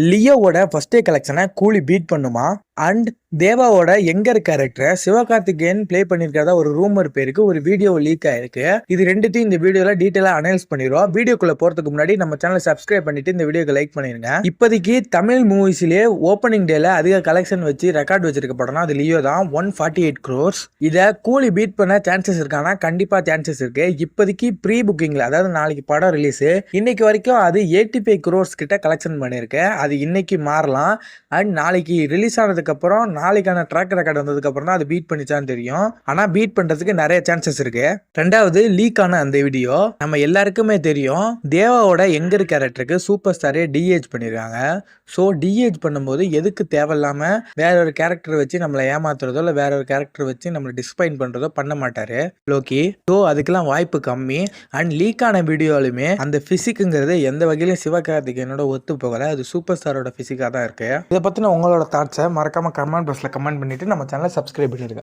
லியோவோட first day கலெக்ஷனை கூலி beat பண்ணுமா? And தேவாவோட எங்கர் கேரக்டரை சிவகார்த்திகேயன் ப்ளே பண்ணியிருக்கிறதா ஒரு ரூமர் பேருக்கு ஒரு வீடியோ லீக் ஆயிருக்கு. இது ரெண்டுத்தையும் இந்த வீடியோல டீட்டெயிலா அனலைஸ் பண்ணிடுவோம். வீடியோக்குள்ள போறதுக்கு முன்னாடி நம்ம சேனலை சப்ஸ்கிரைப் பண்ணிட்டு இந்த வீடியோக்கு லைக் பண்ணிருங்க. இப்போதைக்கு தமிழ் மூவிஸ்லயே ஓப்பனிங் டேல அதிக கலெக்ஷன் வச்சு ரெக்கார்ட் வச்சிருக்க படம்னா அது லியோ தான். 148 crores. இதை கூலி பீட் பண்ண சான்சஸ் இருக்கானா? கண்டிப்பா சான்சஸ் இருக்கு. இப்போதைக்கு ப்ரீ புக்கிங்ல, அதாவது நாளைக்கு படம் ரிலீஸ், இன்னைக்கு வரைக்கும் அது 85 crores கிட்ட கலெக்ஷன் பண்ணிருக்கு. அது இன்னைக்கு மாறலாம். அண்ட் நாளைக்கு ரிலீஸ் ஆனதுக்கு அப்புறம் நாளைக்கான ட்ராக் ரெக்கார்ட் வந்ததுக்கு அப்புறம் தான் அது பீட் பண்ணிச்சான்னு தெரியும். ஆனா பீட் பண்றதுக்கு நிறைய சான்சஸ் இருக்கு. ரெண்டாவது, லீக் ஆன அந்த வீடியோ நம்ம எல்லாருக்குமே தெரியும். தேவாவோட எங்கர் கேரக்டருக்கு சூப்பர் ஸ்டாரே டிஏஜ் பண்ணிருக்காங்க. ஸோ டிஏஜ் பண்ணும்போது எதுக்கு தேவையில்லாம வேற ஒரு கேரக்டர் வச்சு நம்மளை ஏமாத்துறதோ இல்லை வேற ஒரு கேரக்டர் வச்சு நம்மளை டிஸ்பாயிண்ட் பண்றதோ பண்ண மாட்டாரு லோக்கி. ஸோ அதுக்கெல்லாம் வாய்ப்பு கம்மி. அண்ட் லீக் ஆன வீடியோலுமே அந்த பிசிக்குங்கிறது எந்த வகையிலும் சிவகார்த்திகேயனோட ஒத்து போகல. அது சூப்பர் ஸ்டாரோட பிசிக்கா தான் இருக்கு. இதை பத்தின உங்களோட தாட்ஸை மறக்காம கமெண்ட் பாக்ஸ்ல கமெண்ட் பண்ணிட்டு நம்ம சேனலை சப்ஸ்கிரைப் பண்ணிருங்க.